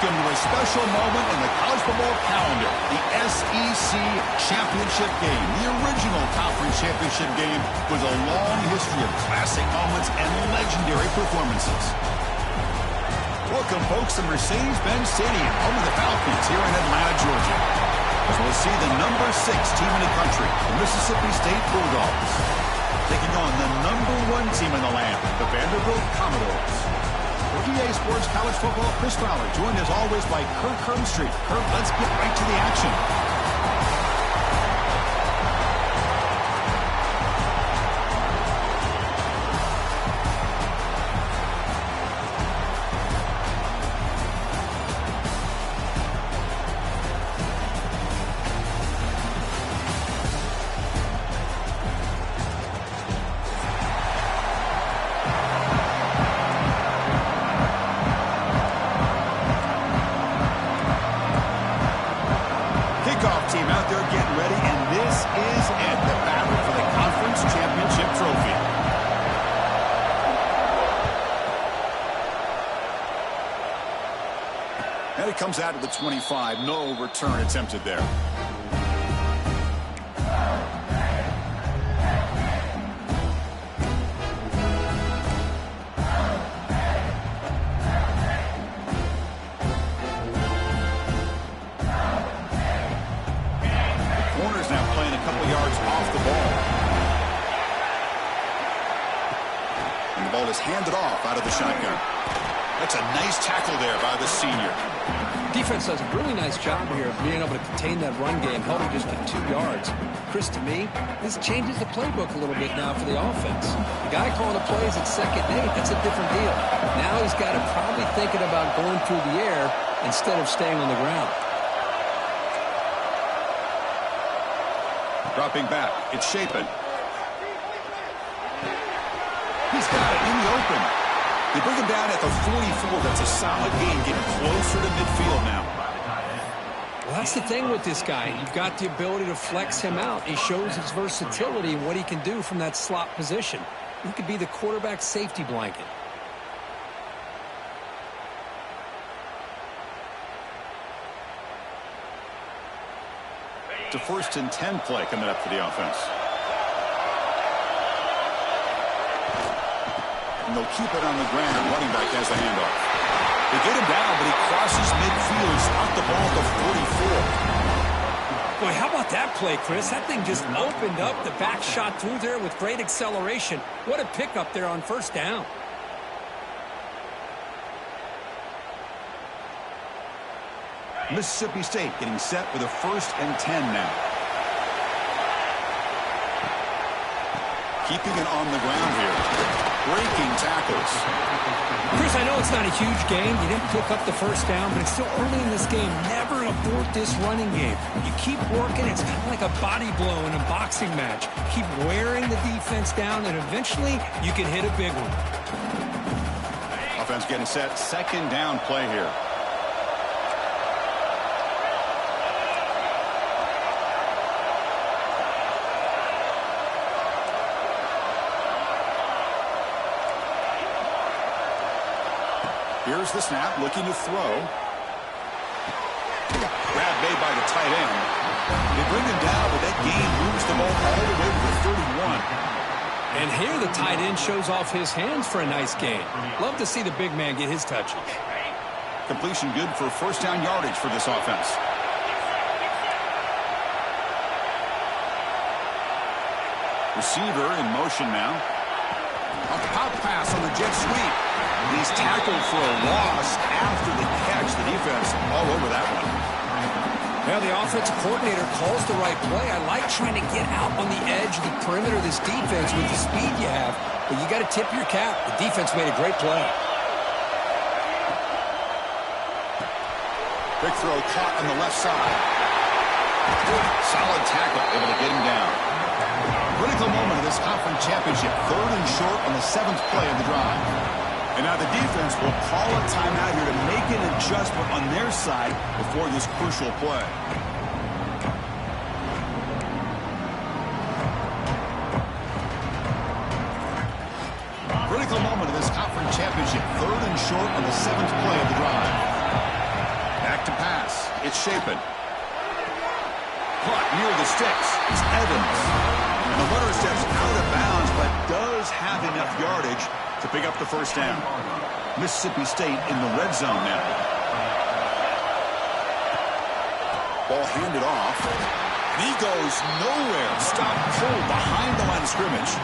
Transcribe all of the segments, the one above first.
Welcome to a special moment in the college football calendar, the SEC Championship Game. The original conference championship game with a long history of classic moments and legendary performances. Welcome, folks, to Mercedes-Benz Stadium, home of the Falcons here in Atlanta, Georgia. As we'll see the number 6 team in the country, the Mississippi State Bulldogs, taking on the number 1 team in the land, the Vanderbilt Commodores. For EA Sports College Football, Chris Fowler, joined as always by Kirk Herbstreit. Kirk, let's get right to the action. Team out there getting ready, and this is it, the battle for the conference championship trophy. And it comes out of the 25. No return attempted there. Handed off out of the shotgun. That's a nice tackle there by the senior. Defense does a really nice job here of being able to contain that run game, held him just to 2 yards. Chris, to me, this changes the playbook a little bit now for the offense. The guy calling the plays at 2nd and 8, that's a different deal. Now he's got to probably thinking about going through the air instead of staying on the ground. Dropping back, it's Shapen. He's got it in the open. They bring him down at the 44. That's a solid gain, getting closer to midfield now. Well, that's the thing with this guy. You've got the ability to flex him out. He shows his versatility and what he can do from that slot position. He could be the quarterback safety blanket. It's a 1st and 10 play coming up for the offense. And they'll keep it on the ground. Running back has the handoff. They get him down, but he crosses midfield. He's out the ball at the 44. Boy, how about that play, Chris? That thing just opened up. The back shot through there with great acceleration. What a pickup there on 1st down. Mississippi State getting set with a 1st and 10 now. Keeping it on the ground here. Breaking tackles. Chris, I know it's not a huge game. You didn't pick up the 1st down, but it's still early in this game. Never abort this running game. You keep working. It's kind of like a body blow in a boxing match. Keep wearing the defense down, and eventually you can hit a big one. Offense getting set. 2nd down play here. Here's the snap, looking to throw. Grab made by the tight end. They bring him down, but that gain moves the ball all the way to the 31. And here the tight end shows off his hands for a nice gain. Love to see the big man get his touches. Completion good for 1st down yardage for this offense. Receiver in motion now. A pop pass on the jet sweep. He's tackled for a loss after the catch. The defense all over that one. Well, the offensive coordinator calls the right play. I like trying to get out on the edge of the perimeter of this defense with the speed you have. But you got to tip your cap. The defense made a great play. Big throw caught on the left side. Solid tackle, able to get him down. Critical moment of this conference championship. 3rd and short on the 7th play of the drive. And now the defense will call a timeout here to make an adjustment on their side before this crucial play. Critical moment of this conference championship. 3rd and short on the 7th play of the drive. it's Shapen. Caught near the sticks. It's Evans. And the runner steps out of bounds, but does have enough yardage to pick up the first down. Mississippi State in the red zone now. Ball handed off. And he goes nowhere. Stop pulled behind the line of scrimmage.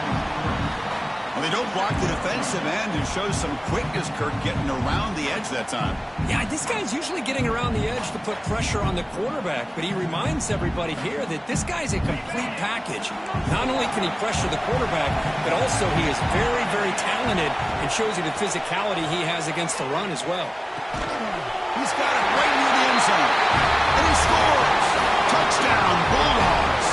Well, they don't block the defensive end and shows some quickness, Kirk, getting around the edge that time. Yeah, this guy's usually getting around the edge to put pressure on the quarterback, but he reminds everybody here that this guy's a complete package. Not only can he pressure the quarterback, but also he is very, very talented and shows you the physicality he has against the run as well. He's got it right near the end zone. And he scores! Touchdown, Bulldogs!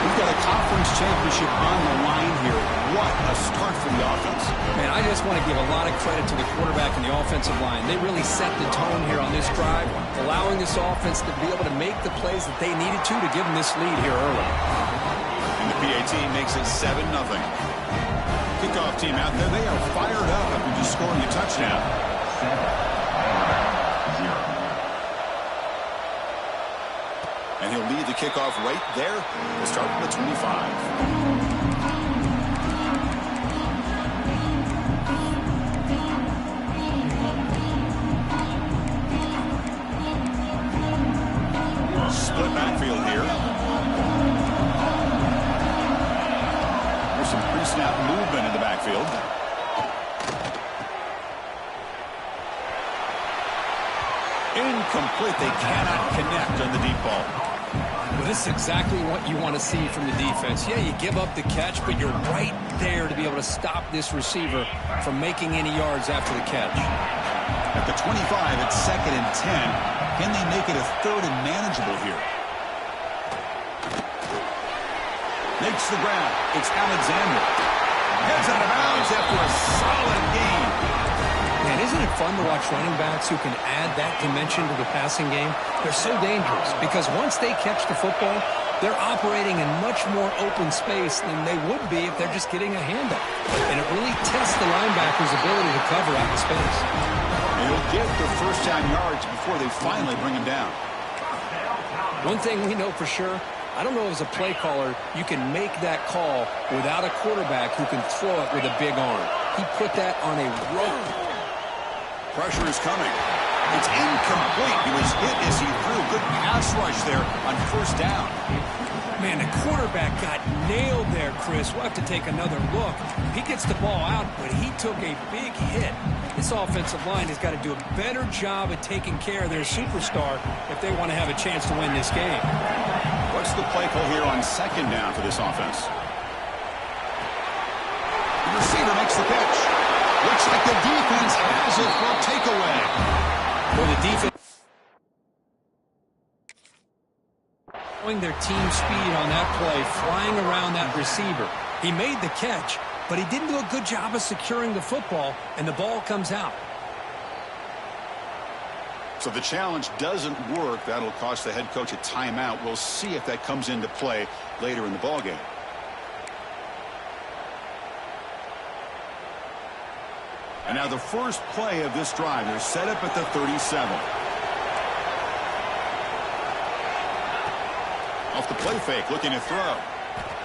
We've got a conference championship on the line here. What a start for the offense. Man, I just want to give a lot of credit to the quarterback and the offensive line. They really set the tone here on this drive, allowing this offense to be able to make the plays that they needed to give them this lead here early. And the PAT makes it 7-0. Kickoff team out there, they are fired up after just scoring a touchdown. 7-0. And he'll lead the kickoff right there. We'll start from the 25. Split backfield here. There's some pre-snap movement in the backfield. Incomplete. They cannot connect on the deep ball. Well, this is exactly what you want to see from the defense. Yeah, you give up the catch, but you're right there to be able to stop this receiver from making any yards after the catch. At the 25, it's 2nd and 10. Can they make it a 3rd and manageable here? Makes the ground. It's Alexander. Heads out of bounds after a solid game. Man, isn't it fun to watch running backs who can add that dimension to the passing game? They're so dangerous because once they catch the football, they're operating in much more open space than they would be if they're just getting a handoff. And it really tests the linebacker's ability to cover out the space. And he'll get the first down yards before they finally bring him down. One thing we know for sure, I don't know as a play caller, you can make that call without a quarterback who can throw it with a big arm. He put that on a rope. Pressure is coming. It's incomplete. He was hit as he threw. Good pass rush there on first down. Man, the quarterback got nailed there, Chris. We'll have to take another look. He gets the ball out, but he took a big hit. This offensive line has got to do a better job of taking care of their superstar if they want to have a chance to win this game. What's the play call here on 2nd down for this offense? The receiver makes the catch. Looks like the defense has it for a takeaway. Well, the defense showing their team speed on that play, flying around that receiver. He made the catch, but he didn't do a good job of securing the football, and the ball comes out. So the challenge doesn't work. That'll cost the head coach a timeout. We'll see if that comes into play later in the ballgame. And now the first play of this drive. They're set up at the 37. Off the play fake, looking to throw.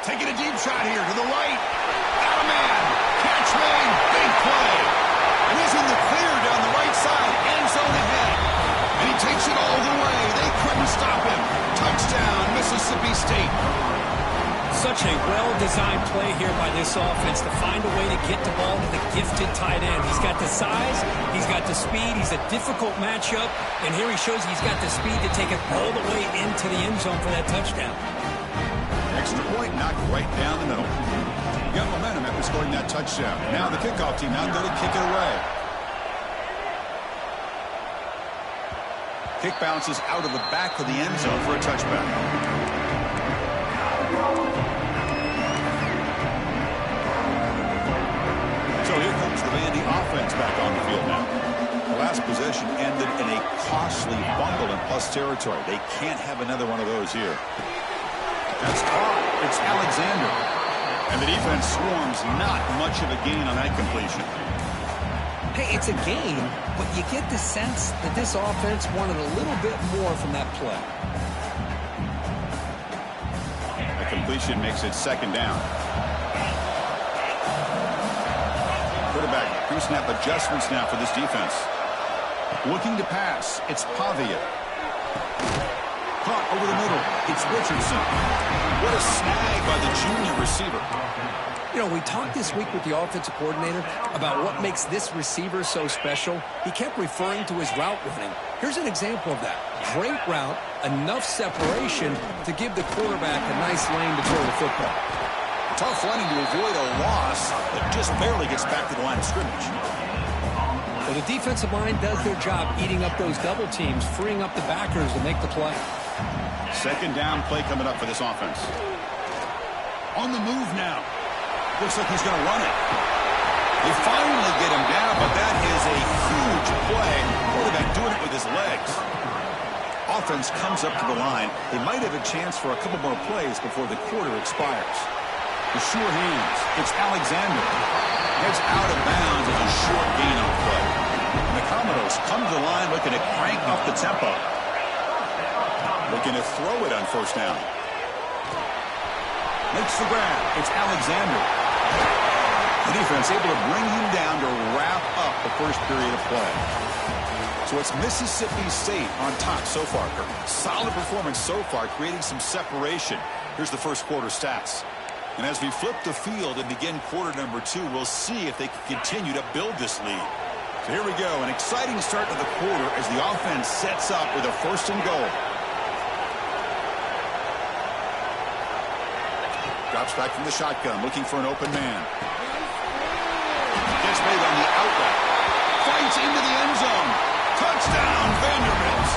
Taking a deep shot here to the right. Got a man. Catch made. Big play. And he's in the clear down the right side. End zone ahead. And he takes it all the way. They couldn't stop him. Touchdown, Mississippi State. Such a well-designed play here by this offense to find a way to get the ball to the gifted tight end. He's got the size, he's got the speed, he's a difficult matchup, and here he shows he's got the speed to take it all the way into the end zone for that touchdown. Extra point knocked right down the middle. Got momentum after scoring that touchdown. Now the kickoff team out there to kick it away. Kick bounces out of the back of the end zone for a touchback. So here comes the Vandy offense back on the field now. The last possession ended in a costly fumble in plus territory. They can't have another one of those here. That's caught. It's Alexander. And the defense swarms, not much of a gain on that completion. Hey, it's a game, but you get the sense that this offense wanted a little bit more from that play. A completion makes it second down. Quarterback pre-snap adjustments now for this defense. Looking to pass. It's Pavia. Caught over the middle. It's Richardson. What a snag by the junior receiver. You know, we talked this week with the offensive coordinator about what makes this receiver so special. He kept referring to his route running. Here's an example of that. Great route, enough separation to give the quarterback a nice lane to throw the football. Tough running to avoid a loss, but just barely gets back to the line of scrimmage. Well, the defensive line does their job eating up those double teams, freeing up the backers to make the play. Second down play coming up for this offense. On the move now. Looks like he's going to run it. They finally get him down, but that is a huge play. Quarterback doing it with his legs. Offense comes up to the line. They might have a chance for a couple more plays before the quarter expires. The sure hands. It's Alexander. Heads out of bounds as a short gain on play. And the Commodores come to the line looking to crank up the tempo. Looking to throw it on first down. Makes the grab. It's Alexander. The defense able to bring him down to wrap up the first period of play. So it's Mississippi State on top so far, Kirk. Solid performance so far, creating some separation. Here's the first quarter stats. And as we flip the field and begin quarter number 2, we'll see if they can continue to build this lead. So here we go, an exciting start to the quarter as the offense sets up with a first and goal. Drops back from the shotgun, looking for an open man. Gets made on the outlet. Fights into the end zone. Touchdown, Vanderbilt.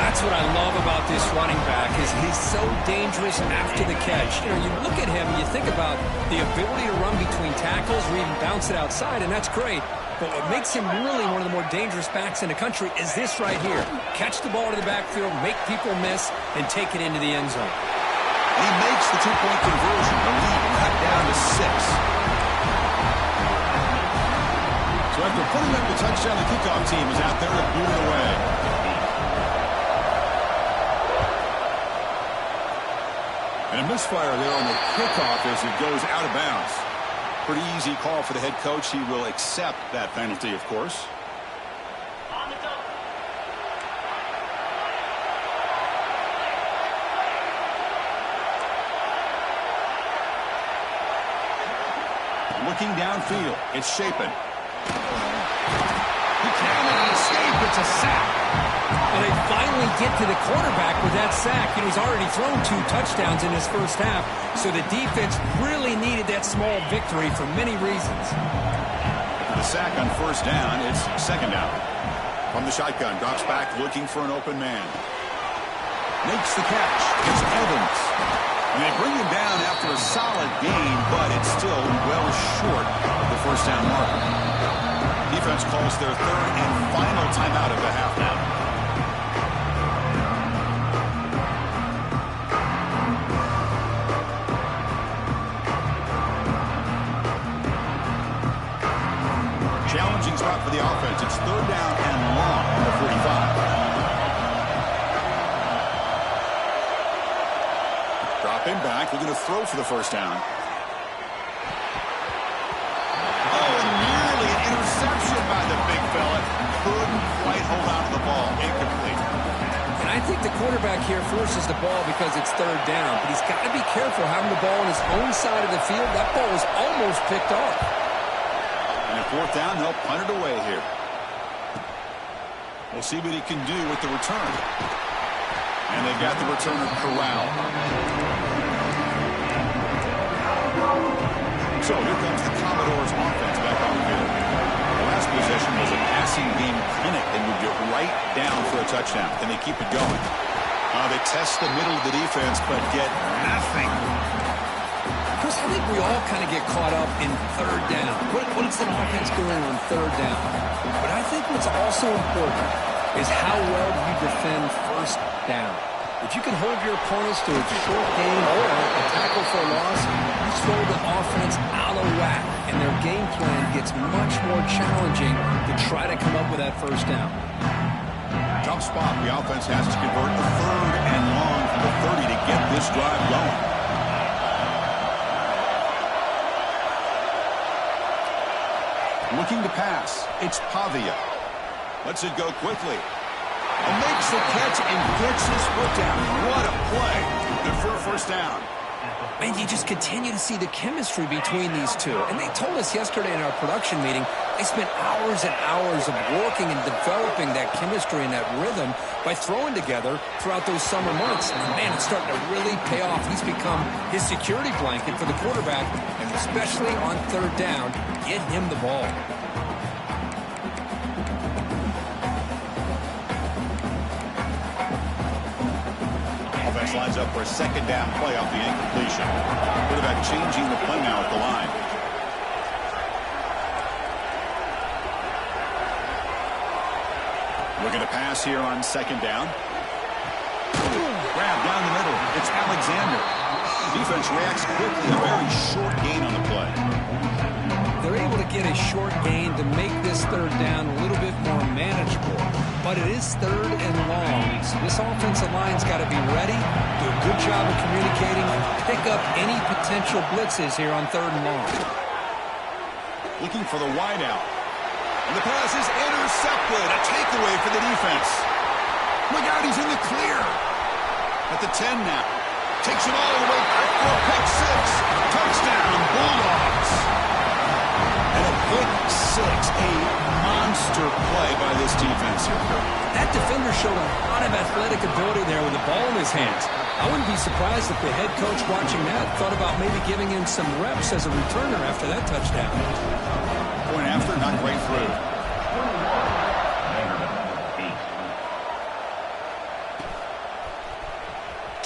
That's what I love about this running back is he's so dangerous after the catch. You know, you look at him and you think about the ability to run between tackles or even bounce it outside, and that's great. But what makes him really one of the more dangerous backs in the country is this right here. Catch the ball to the backfield, make people miss, and take it into the end zone. He makes the two-point conversion. The lead cut down to 6. So after putting up the touchdown, the kickoff team is out there to boot it away. And a misfire there on the kickoff as it goes out of bounds. Pretty easy call for the head coach. He will accept that penalty, of course. Looking downfield, it's Shapen. He cannot escape. It's a sack. And they finally get to the quarterback with that sack. And he's already thrown 2 touchdowns in his first half. So the defense really needed that small victory for many reasons. The sack on first down, it's second down. From the shotgun, drops back looking for an open man. Makes the catch. It's Evans. And they bring him down after a solid gain, but it's still well short of the first down mark. Defense calls their third and final timeout of the half now. Challenging spot for the offense. It's third down and long on the 45. Dropping back, looking to throw for the first down. Oh, and nearly an interception by the big fella. Couldn't quite hold on to the ball. Incomplete. And I think the quarterback here forces the ball because it's third down. But he's got to be careful having the ball on his own side of the field. That ball was almost picked off. And at fourth down, they'll punt it away here. We'll see what he can do with the return. And they've got the returner corralled. So here comes the Commodores offense back on the field. The last possession was a passing game clinic. They moved it right down for a touchdown. Can they keep it going? They test the middle of the defense, but get nothing. Chris, I think we all kind of get caught up in third down. What is an offense doing on third down? But I think what's also important is how well you defend first down. If you can hold your opponents to a short gain or a tackle for a loss, you throw the offense out of whack, and their game plan gets much more challenging to try to come up with that first down. Tough spot. The offense has to convert a 3rd and long from the 30 to get this drive going. Looking to pass. It's Pavia. Lets it go quickly. And makes the catch and gets his foot down. What a play. Good for a first down. And you just continue to see the chemistry between these two. And they told us yesterday in our production meeting, they spent hours and hours of working and developing that chemistry and that rhythm by throwing together throughout those summer months. And man, it's starting to really pay off. He's become his security blanket for the quarterback, and especially on 3rd down, get him the ball. Lines up for a 2nd down play off the incompletion. Quarterback changing the play now at the line. Looking to pass here on 2nd down. Grab down the middle. It's Alexander. Defense reacts quickly. A very short gain on the play. They're able to get a short gain to make this 3rd down a little bit more manageable. But it is 3rd and long, so this offensive line's got to be ready, do a good job of communicating, and pick up any potential blitzes here on 3rd and long. Looking for the wideout. And the pass is intercepted. A takeaway for the defense. Look out, he's in the clear. At the 10 now. Takes it all the way back for a pick 6. Touchdown, Bulldogs. And a pick 6, a monster play by this defense here. That defender showed a lot of athletic ability there with the ball in his hands. I wouldn't be surprised if the head coach watching that thought about maybe giving him some reps as a returner after that touchdown. Point after, not great through.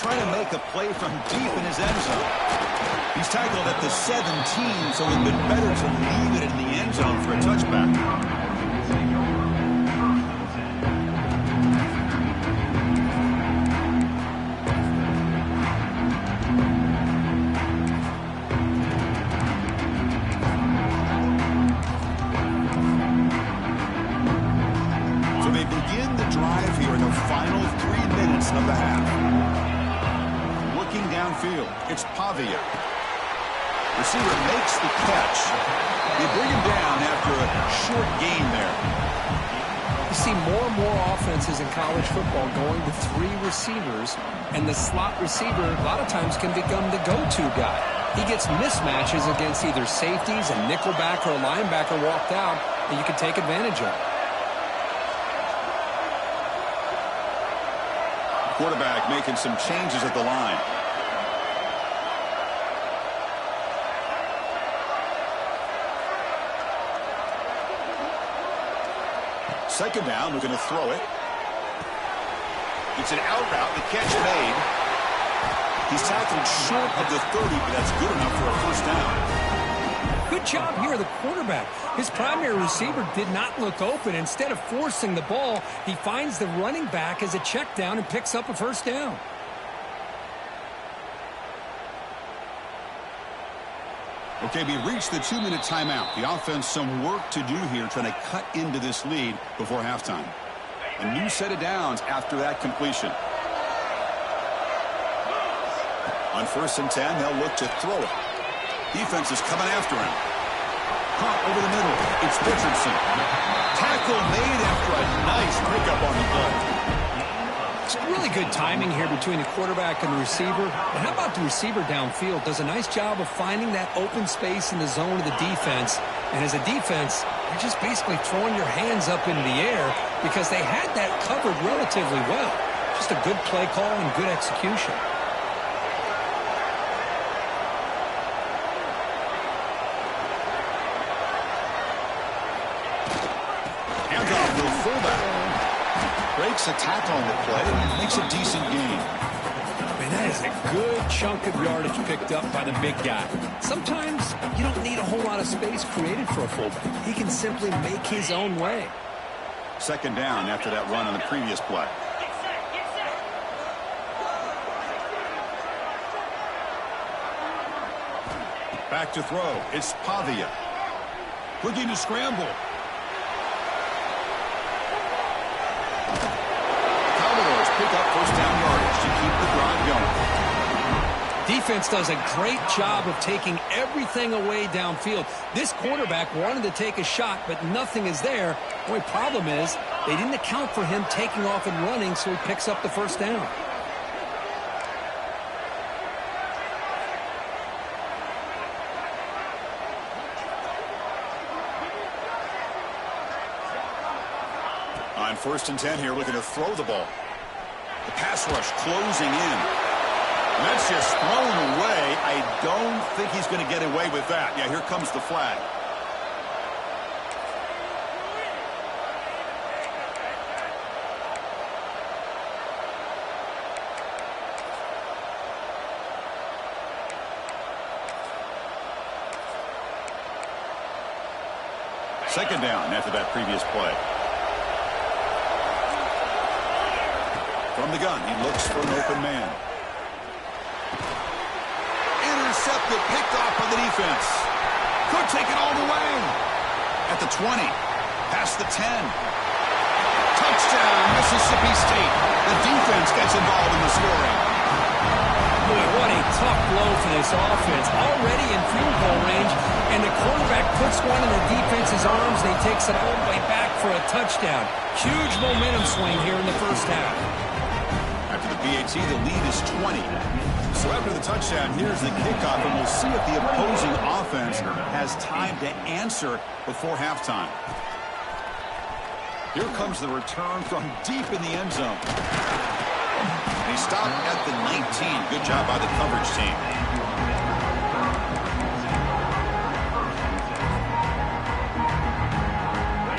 Trying to make a play from deep in his end zone. He's tackled at the 17, so it would have been better to leave it in the end zone for a touchback. So they begin the drive here in the final 3 minutes of the half. Looking downfield, it's Pavia. Receiver makes the catch. They bring him down after a short gain there. You see more and more offenses in college football going to 3 receivers, and the slot receiver a lot of times can become the go-to guy. He gets mismatches against either safeties, a nickelback, or a linebacker walked out that you can take advantage of. Quarterback making some changes at the line. Second down, we're going to throw it. It's an out route, the catch made. He's tackled short of the 30, but that's good enough for a first down. Good job here, the quarterback. His primary receiver did not look open. Instead of forcing the ball, he finds the running back as a check down and picks up a first down. Okay, we reached the 2-minute timeout. The offense some work to do here trying to cut into this lead before halftime. A new set of downs after that completion. On 1st and 10, they'll look to throw it. Defense is coming after him. Caught over the middle. It's Richardson. Tackle made after a nice pickup on the play. It's really good timing here between the quarterback and the receiver. And how about the receiver downfield? Does a nice job of finding that open space in the zone of the defense. And as a defense, you're just basically throwing your hands up into the air because they had that covered relatively well. Just a good play call and good execution. Handoff to the fullback. Breaks a tackle on the play, makes a decent gain. Man, that is a good chunk of yardage picked up by the big guy. Sometimes you don't need a whole lot of space created for a fullback. He can simply make his own way. Second down after that run on the previous play. Back to throw. It's Pavia. Looking to scramble. Commodores pick up first down yardage to keep the drive going. Defense does a great job of taking everything away downfield. This quarterback wanted to take a shot, but nothing is there. The only problem is they didn't account for him taking off and running, so he picks up the first down. On 1st and 10 here, looking to throw the ball. The pass rush closing in. And that's just thrown away. I don't think he's going to get away with that. Yeah, here comes the flag. Second down after that previous play. From the gun, he looks for an open man. Intercepted, picked off by the defense. Could take it all the way. At the 20, past the 10. Touchdown, Mississippi State. The defense gets involved in the scoring. Boy, what a tough blow for this offense. Already in field goal range, and the quarterback puts one in the defense's arms, and he takes it all the way back for a touchdown. Huge momentum swing here in the first half. After the PAT, the lead is 20. So after the touchdown, here's the kickoff, and we'll see if the opposing offense has time to answer before halftime. Here comes the return from deep in the end zone. He stopped at the 19. Good job by the coverage team.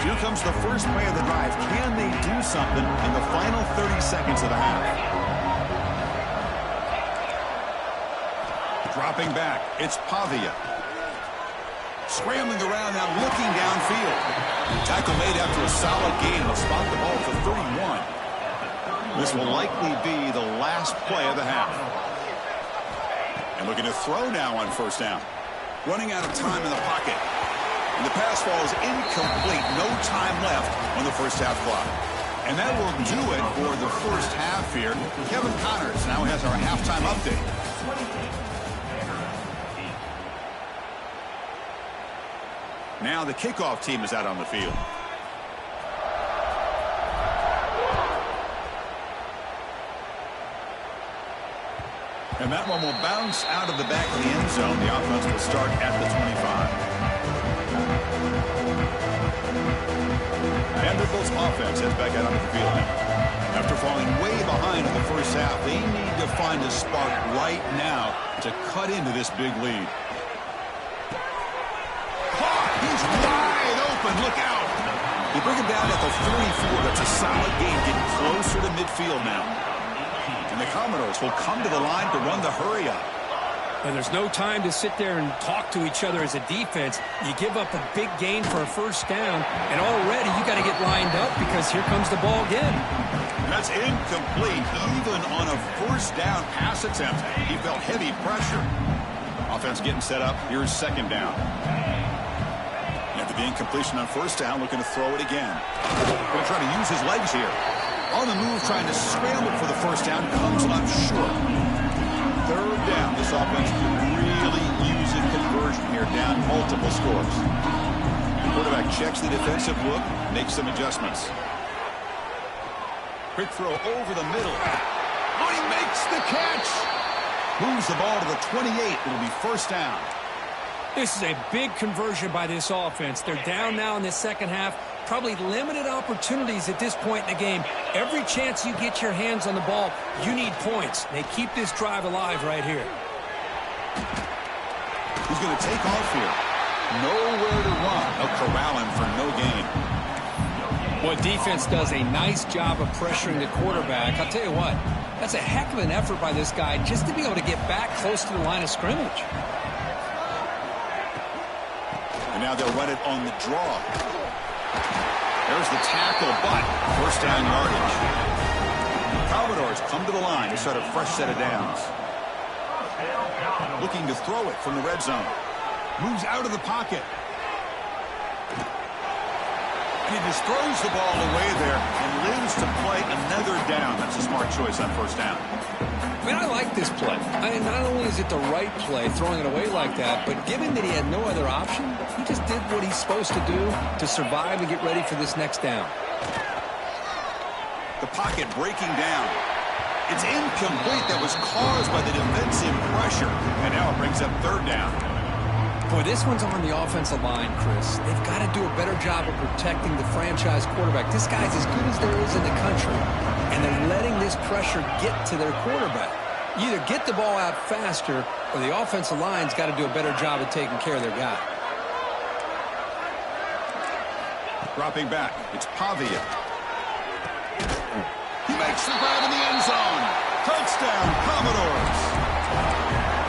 Here comes the first play of the drive. Can they do something in the final 30 seconds of the half? Dropping back, it's Pavia. Scrambling around now, looking downfield. Tackle made after a solid gain. He'll spot the ball for 31. This will likely be the last play of the half. And looking to throw now on first down. Running out of time in the pocket. And the pass falls incomplete. No time left on the first half clock. And that will do it for the first half here. Kevin Connors now has our halftime update. Now the kickoff team is out on the field. And that one will bounce out of the back of the end zone. The offense will start at the 25. Vanderbilt's offense heads back out onto the field now. After falling way behind in the first half, they need to find a spark right now to cut into this big lead. He's wide open. Look out. They bring him down at the 44. That's a solid gain, getting closer to midfield now. And the Commodores will come to the line to run the hurry up. And there's no time to sit there and talk to each other as a defense. You give up a big gain for a first down, and already you got to get lined up because here comes the ball again. That's incomplete. Even on a first down pass attempt, he felt heavy pressure. Offense getting set up. Here's second down. After the incompletion on first down, looking to throw it again. Going to try to use his legs here. On the move, trying to scramble for the first down. Comes up short. Third down. This offense could really use a conversion here, down multiple scores. The quarterback checks the defensive look, makes some adjustments. Quick throw over the middle. Oh, he makes the catch. Moves the ball to the 28. It'll be first down. This is a big conversion by this offense. They're down now in the second half. Probably limited opportunities at this point in the game. Every chance you get your hands on the ball, you need points. They keep this drive alive right here. He's going to take off here. Nowhere to run. They'll corral him for no gain. What defense does a nice job of pressuring the quarterback. I'll tell you what, that's a heck of an effort by this guy just to be able to get back close to the line of scrimmage. And now they'll run it on the draw. There's the tackle, but first down yardage. Commodores come to the line to start a fresh set of downs. Looking to throw it from the red zone. Moves out of the pocket. And he just throws the ball away there and lives to play another down. That's a smart choice on first down. I mean, I like this play. Not only is it the right play, throwing it away like that, but given that he had no other option, he just did what he's supposed to do to survive and get ready for this next down. The pocket breaking down. It's incomplete. That was caused by the defensive pressure. And now it brings up third down. Boy, this one's on the offensive line, Chris. They've got to do a better job of protecting the franchise quarterback. This guy's as good as there is in the country, and they're letting this pressure get to their quarterback. You either get the ball out faster, or the offensive line's got to do a better job of taking care of their guy. Dropping back, it's Pavia. He makes the grab in the end zone. Touchdown, Commodores.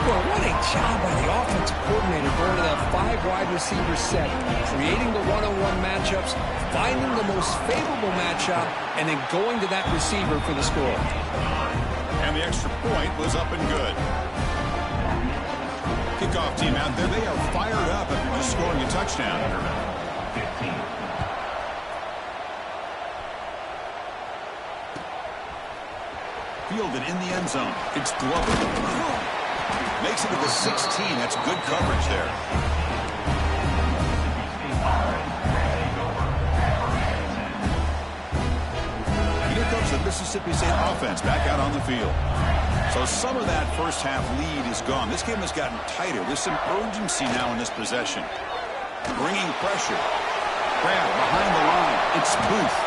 Well, what a job by the offensive coordinator going to that 5 wide receiver set, creating the one-on-one matchups, finding the most favorable matchup, and then going to that receiver for the score. And the extra point was up and good. Kickoff team out there, they are fired up after just scoring a touchdown. Fielded in the end zone. It's Glover. Makes it to the 16. That's good coverage there. And here comes the Mississippi State offense back out on the field. So some of that first half lead is gone. This game has gotten tighter. There's some urgency now in this possession. Bringing pressure. Grab behind the line. It's Booth.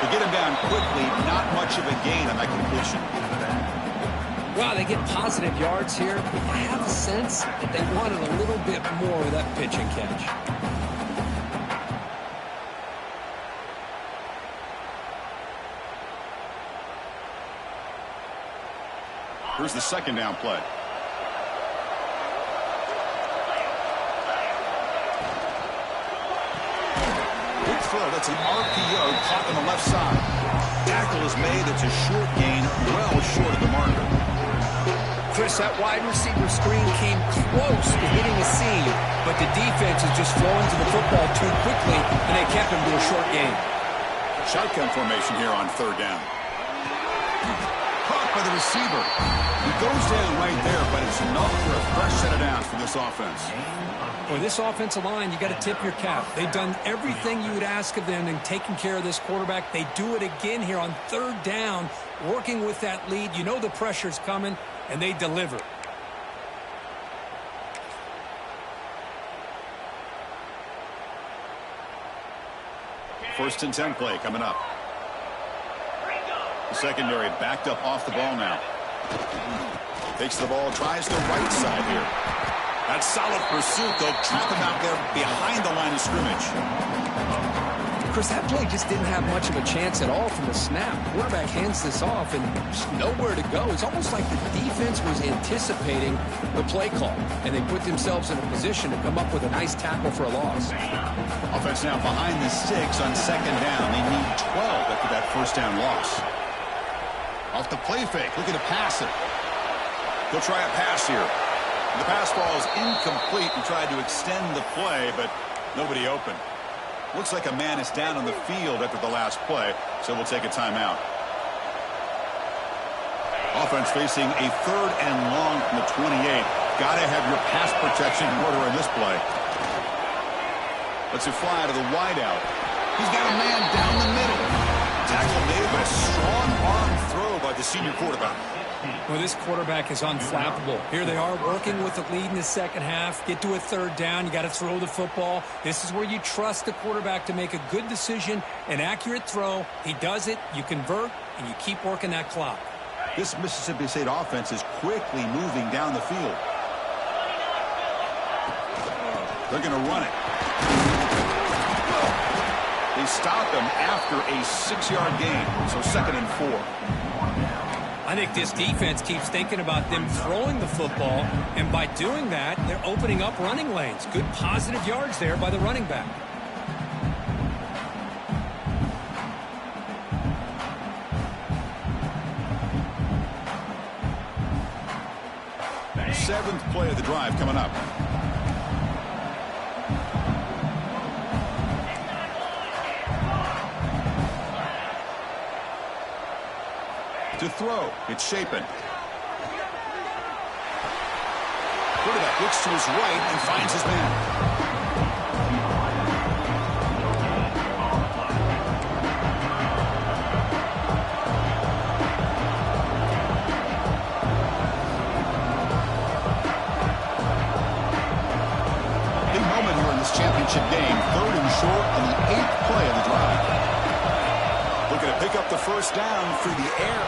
To get him down quickly, not much of a gain on that completion. Wow, they get positive yards here. I have a sense that they wanted a little bit more of that pitch and catch. Here's the second down play. Good throw. That's an RPO caught on the left side. Tackle is made. It's a short gain, well short of the marker. Chris, that wide receiver screen came close to hitting the seam, but the defense is just flowing to the football too quickly, and they kept him to a short gain. Shotgun formation here on third down. Caught by the receiver. He goes down right there, but it's enough for a fresh set of downs for this offense. Boy, this offensive line, you got to tip your cap. They've done everything you would ask of them in taking care of this quarterback. They do it again here on third down, working with that lead. You know the pressure's coming, and they deliver. First and 10 play coming up. The secondary backed up off the ball now. Takes the ball, tries the right side here. That's solid pursuit. They'll trap him out there behind the line of scrimmage. Chris, that play just didn't have much of a chance at all from the snap. Quarterback hands this off and just nowhere to go. It's almost like the defense was anticipating the play call, and they put themselves in a position to come up with a nice tackle for a loss. Offense now behind the sticks on second down. They need 12 after that first down loss. Off the play fake, looking to pass it. He'll try a pass here. The pass ball is incomplete. He tried to extend the play, but nobody open. Looks like a man is down on the field after the last play, so we'll take a timeout. Offense facing a third and long from the 28. Got to have your pass protection in order in this play. Lets it fly to the wideout. He's got a man down the middle. Tackle made by a strong arm throw by the senior quarterback. Well, this quarterback is unflappable. Here they are working with the lead in the second half. Get to a third down. You got to throw the football. This is where you trust the quarterback to make a good decision, an accurate throw. He does it, you convert, and you keep working that clock. This Mississippi State offense is quickly moving down the field. They're going to run it. They stop him after a 6-yard gain, so second and 4. I think this defense keeps thinking about them throwing the football, and by doing that, they're opening up running lanes. Good positive yards there by the running back. Seventh play of the drive coming up. To throw, it's Shapen. Quarterback looks to his right and finds his man. Championship game, 3rd and short on the 8th play of the drive. Looking to pick up the first down through the air.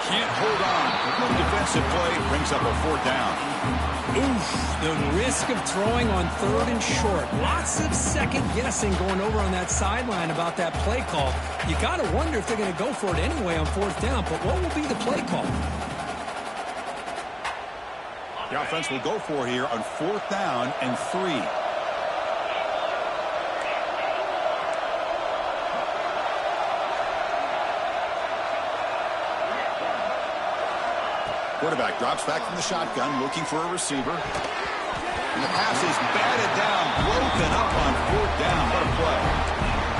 Can't hold on. Good defensive play brings up a 4th down. Oof, the risk of throwing on 3rd and short. Lots of second guessing going over on that sideline about that play call. You got to wonder if they're going to go for it anyway on 4th down, but what will be the play call? The offense will go for it here on 4th down and 3. Quarterback drops back from the shotgun, looking for a receiver. And the pass is batted down, broken up on 4th down. What a play.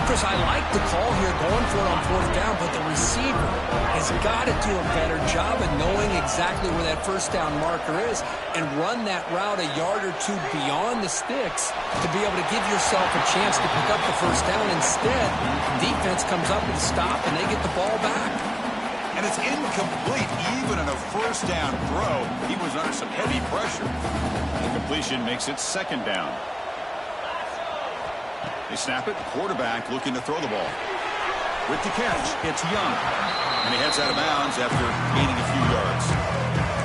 Chris, I like the call here going for it on 4th down, but the receiver has got to do a better job of knowing exactly where that first down marker is and run that route a yard or 2 beyond the sticks to be able to give yourself a chance to pick up the first down. Instead, defense comes up with a stop, and they get the ball back. And it's incomplete, even in a first down throw. He was under some heavy pressure. The completion makes it 2nd down. They snap it. Quarterback looking to throw the ball. With the catch, it's Young. And he heads out of bounds after gaining a few yards.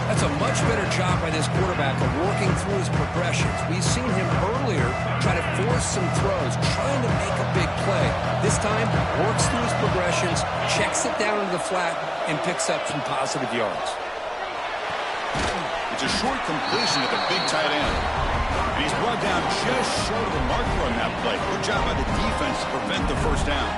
That's a much better job by this quarterback of working through his progressions. We've seen him earlier try to force some throws, trying to make a big play. This time, works through his progressions, checks it down into the flat, and picks up some positive yards. It's a short completion at the big tight end. And he's brought down just short of the marker on that play. Good job by the defense to prevent the first down.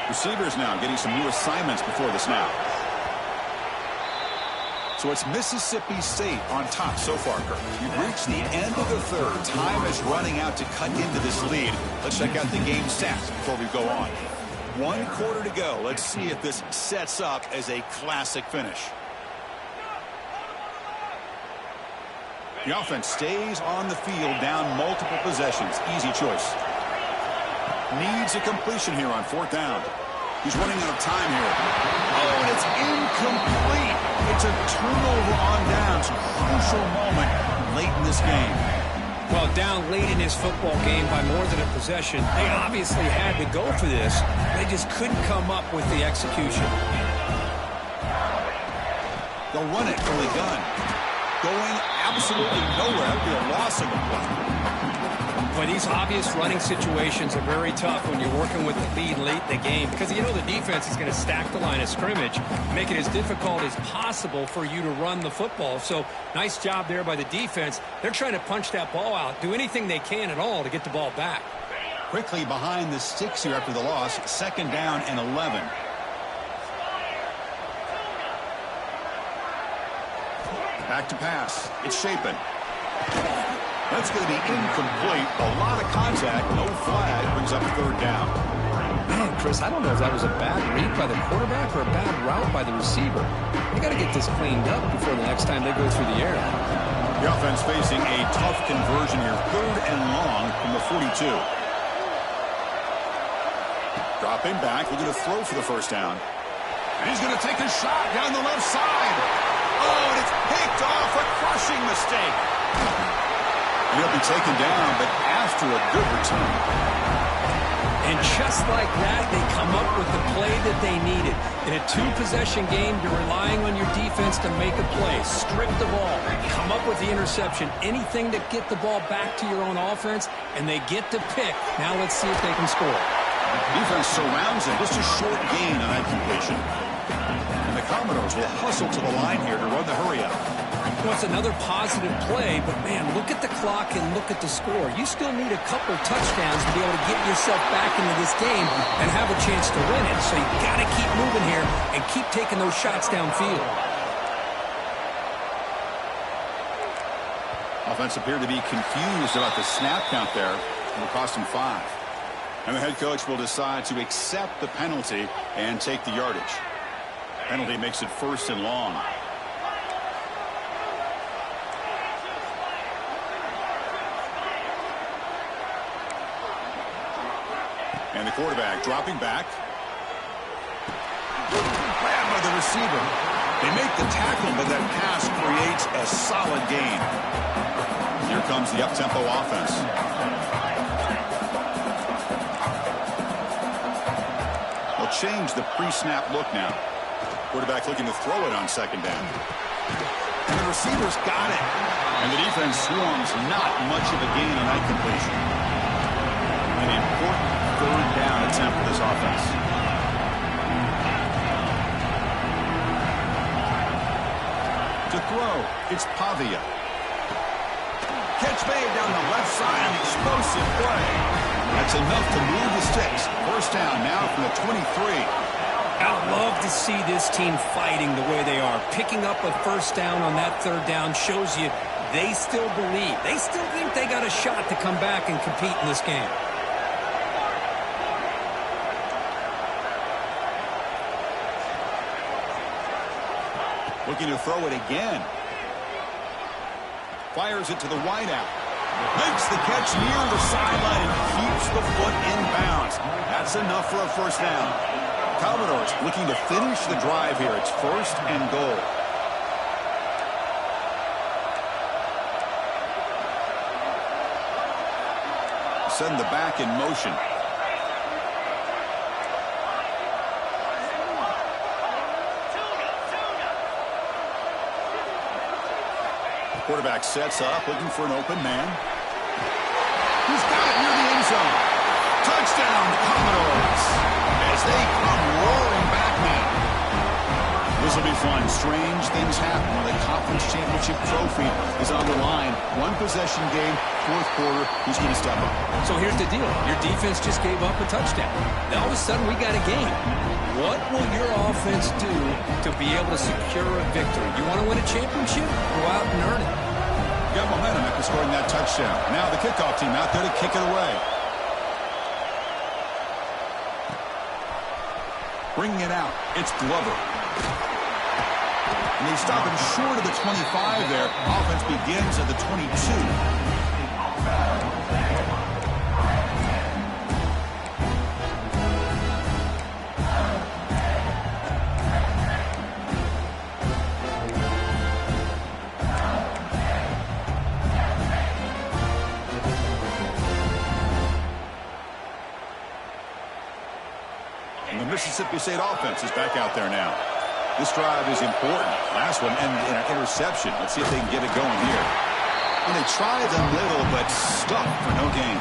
Receivers now getting some new assignments before the snap. So it's Mississippi State on top so far, Kirk. We've reached the end of the 3rd. Time is running out to cut into this lead. Let's check out the game stats before we go on. 1 quarter to go. Let's see if this sets up as a classic finish. The offense stays on the field down multiple possessions. Easy choice. Needs a completion here on 4th down. He's running out of time here. Oh, and it's incomplete. It's a turnover on downs. Crucial moment late in this game. Well, down late in his football game by more than a possession, they obviously had to go for this. They just couldn't come up with the execution. They'll run it from the gun. Going absolutely nowhere. That would be a loss of the play. But these obvious running situations are very tough when you're working with the lead late in the game because you know the defense is going to stack the line of scrimmage, make it as difficult as possible for you to run the football. So nice job there by the defense. They're trying to punch that ball out, do anything they can at all to get the ball back. Quickly behind the sticks here after the loss, 2nd down and 11. Back to pass. It's Shapen. That's going to be incomplete. A lot of contact. No flag. Brings up 3rd down. Man, Chris, I don't know if that was a bad read by the quarterback or a bad route by the receiver. They got to get this cleaned up before the next time they go through the air. The offense facing a tough conversion here. 3rd and long from the 42. Dropping back. Looking to throw for the first down. And he's going to take a shot down the left side. Oh, and it's picked off. A crushing mistake. He'll be taken down, but after a good return. And just like that, they come up with the play that they needed. In a 2-possession game, you're relying on your defense to make a play, strip the ball, come up with the interception, anything to get the ball back to your own offense, and they get to pick. Now let's see if they can score. Defense surrounds him. Just a short gain on that completion. And the Commodores will hustle to the line here to run the hurry-up. Well, it's another positive play, but, man, look at the clock and look at the score. You still need a couple touchdowns to be able to get yourself back into this game and have a chance to win it. So you've got to keep moving here and keep taking those shots downfield. Offense appeared to be confused about the snap count there. It will cost him 5. And the head coach will decide to accept the penalty and take the yardage. Penalty makes it 1st and long. And the quarterback dropping back. Grabbed by the receiver. They make the tackle, but that pass creates a solid gain. Here comes the up-tempo offense. They'll change the pre-snap look now. Quarterback looking to throw it on 2nd down. And the receiver's got it. And the defense swarms. Not much of a gain on that completion. An important 3rd down attempt for this offense. To throw, it's Pavia. Catch made down the left side, an explosive play. That's enough to move the sticks. 1st down now from the 23. I love to see this team fighting the way they are. Picking up a 1st down on that 3rd down shows you they still believe. They still think they got a shot to come back and compete in this game. Looking to throw it again. Fires it to the wideout. Makes the catch near the sideline and keeps the foot in bounds. That's enough for a 1st down. Commodores looking to finish the drive here. It's 1st and goal. Send the back in motion. Quarterback sets up, looking for an open man. He's got it near the end zone. Touchdown, Commodores, as they come roaring back now. This will be fun. Strange things happen when the conference championship trophy is on the line. 1-possession game, 4th quarter. Who's going to step up? So here's the deal. Your defense just gave up a touchdown. Now all of a sudden we got a game. What will your offense do to be able to secure a victory? You want to win a championship? Go out and earn it. Got momentum after scoring that touchdown. Now the kickoff team out there to kick it away. Bringing it out. It's Glover. And they stop him short of the 25 there. Offense begins at the 22. Mississippi State offense is back out there now. This drive is important. Last one ended in an interception. Let's see if they can get it going here. And they tried a little, but stuck for no gain.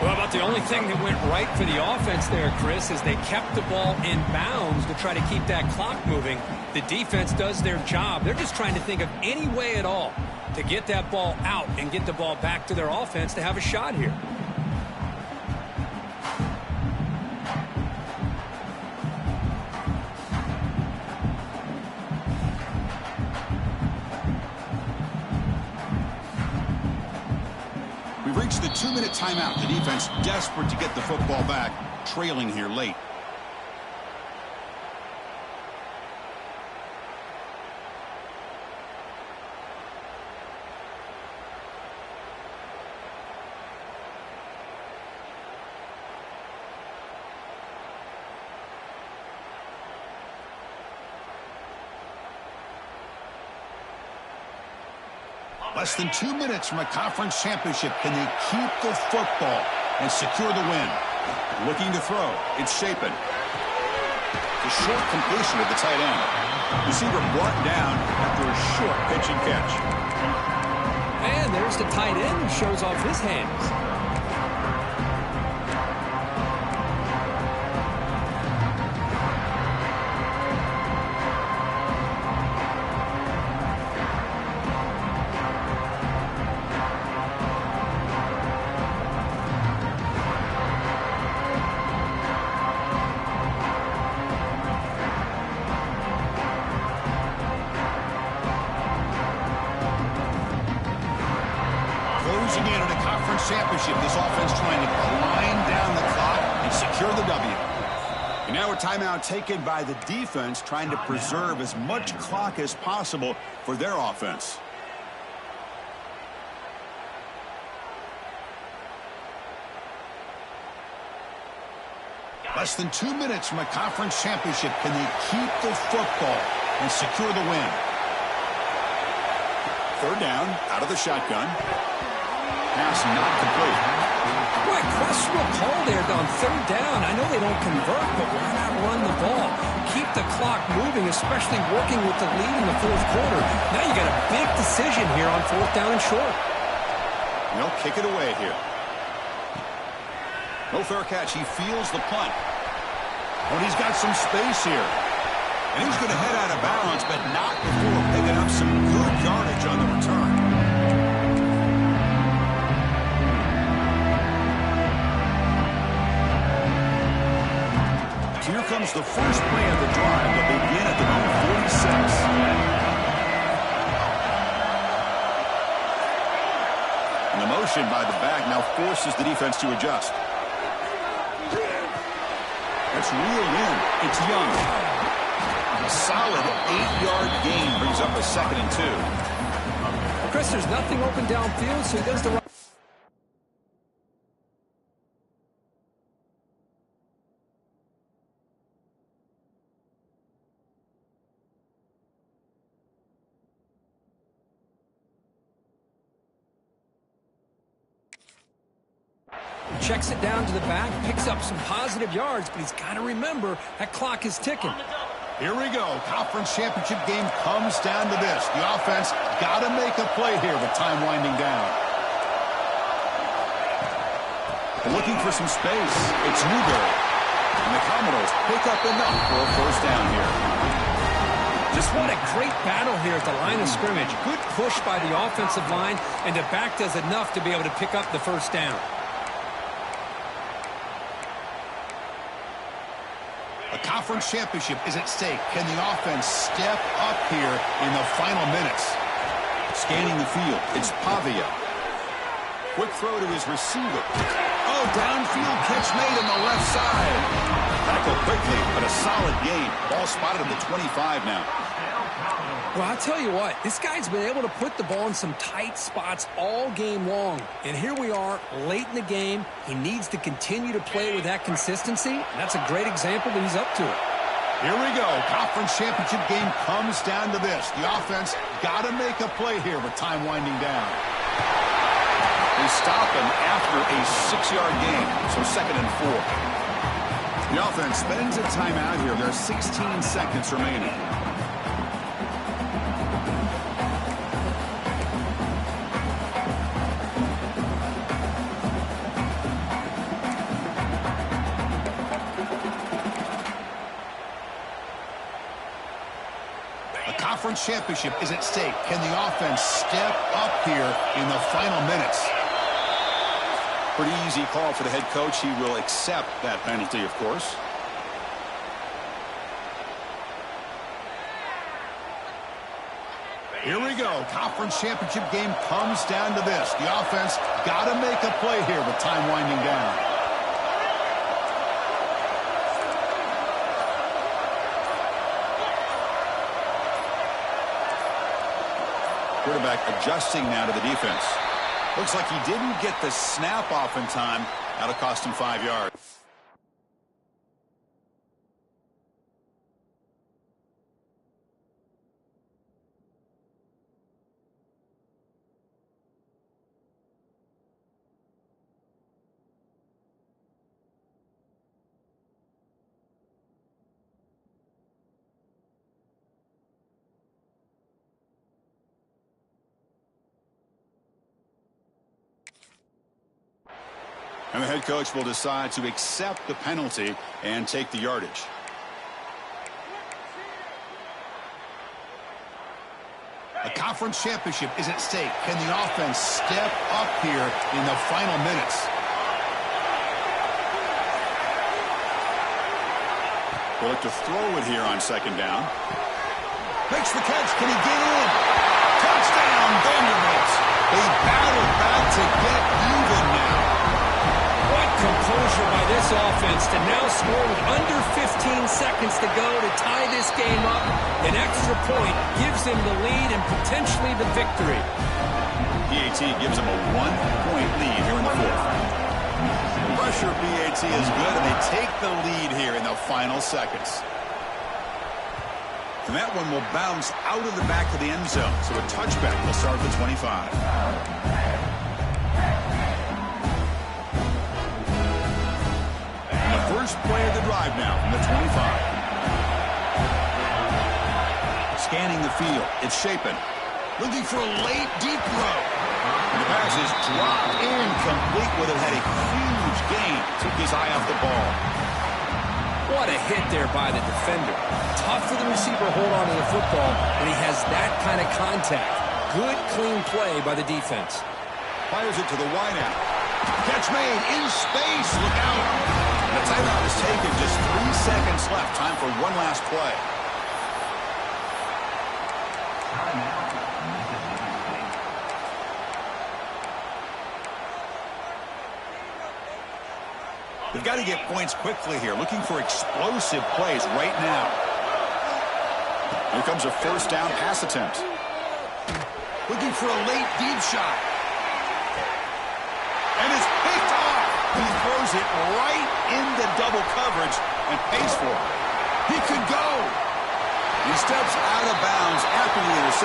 Well, about the only thing that went right for the offense there, Chris, is they kept the ball in bounds to try to keep that clock moving. The defense does their job. They're just trying to think of any way at all to get that ball out and get the ball back to their offense to have a shot here. Reached the 2-minute timeout. The defense desperate to get the football back, trailing here late. Less than 2 minutes from a conference championship. Can they keep the football and secure the win? Looking to throw. It's Shapen. The short completion of the tight end. Receiver brought down after a short pitch and catch. And there's the tight end who shows off his hands. Once again in a conference championship, this offense trying to grind down the clock and secure the W. And now a timeout taken by the defense, trying to preserve as much clock as possible for their offense. Less than 2 minutes from a conference championship. Can they keep the football and secure the win? Third down, out of the shotgun. Pass not complete. Boy, questionable call there on third down. I know they don't convert, but why not run the ball? Keep the clock moving, especially working with the lead in the fourth quarter. Now you got a big decision here on fourth down and short. They'll kick it away here. No fair catch. He feels the punt. Oh, he's got some space here. And he's going to head out of bounds, but not before picking up some good yardage on the return. So here comes the first play of the drive. They'll begin at their own 46. And the motion by the back now forces the defense to adjust. That's reeled in. It's Young. A solid 8-yard gain brings up a 2nd and 2. Chris, there's nothing open downfield, so he does the right. Checks it down to the back, picks up some positive yards, but he's got to remember that clock is ticking. Here we go. Conference championship game comes down to this. The offense got to make a play here with time winding down. Looking for some space. It's Newberry. And the Commodores pick up enough for a first down here. Just what a great battle here at the line of scrimmage. Good push by the offensive line, and the back does enough to be able to pick up the first down. A conference championship is at stake. Can the offense step up here in the final minutes? Scanning the field, it's Pavia. Quick throw to his receiver. Oh, downfield catch made on the left side. Tackle quickly, but a solid gain. Ball spotted at the 25 now. Well, I'll tell you what, this guy's been able to put the ball in some tight spots all game long. And here we are, late in the game. He needs to continue to play with that consistency. And that's a great example that he's up to it. Here we go. Conference championship game comes down to this. The offense got to make a play here with time winding down. They stop him after a 6-yard gain, so 2nd and 4. The offense spends a timeout here. There are 16 seconds remaining. Conference championship is at stake. Can the offense step up here in the final minutes? Pretty easy call for the head coach. He will accept that penalty, of course. Here we go. Conference championship game comes down to this. The offense got to make a play here with time winding down. Quarterback adjusting now to the defense. Looks like he didn't get the snap off in time. That'll cost him 5 yards. And the head coach will decide to accept the penalty and take the yardage. A conference championship is at stake. Can the offense step up here in the final minutes? They'll look to throw it here on 2nd down. Makes the catch. Can he get in? Touchdown, Vanderbilt. They battled back to get this offense to now score with under 15 seconds to go to tie this game up. An extra point gives him the lead and potentially the victory. PAT gives him a 1-point lead here in the fourth. Pressure PAT is good, and they take the lead here in the final seconds. And that one will bounce out of the back of the end zone, so a touchback will start the 25. First play of the drive now from the 25. Scanning the field. It's Shapen. Looking for a late, deep throw. And the pass is dropped incomplete with it. Had a huge gain. Took his eye off the ball. What a hit there by the defender. Tough for the receiver to hold on to the football when he has that kind of contact. Good, clean play by the defense. Fires it to the wideout. Catch made in space. Look out. The timeout is taken. Just 3 seconds left. Time for one last play. They've got to get points quickly here. Looking for explosive plays right now. Here comes a first down pass attempt. Looking for a late deep shot. And it's picked off. He throws it right into double coverage and pays for it. He could go. He steps out of bounds after the interception.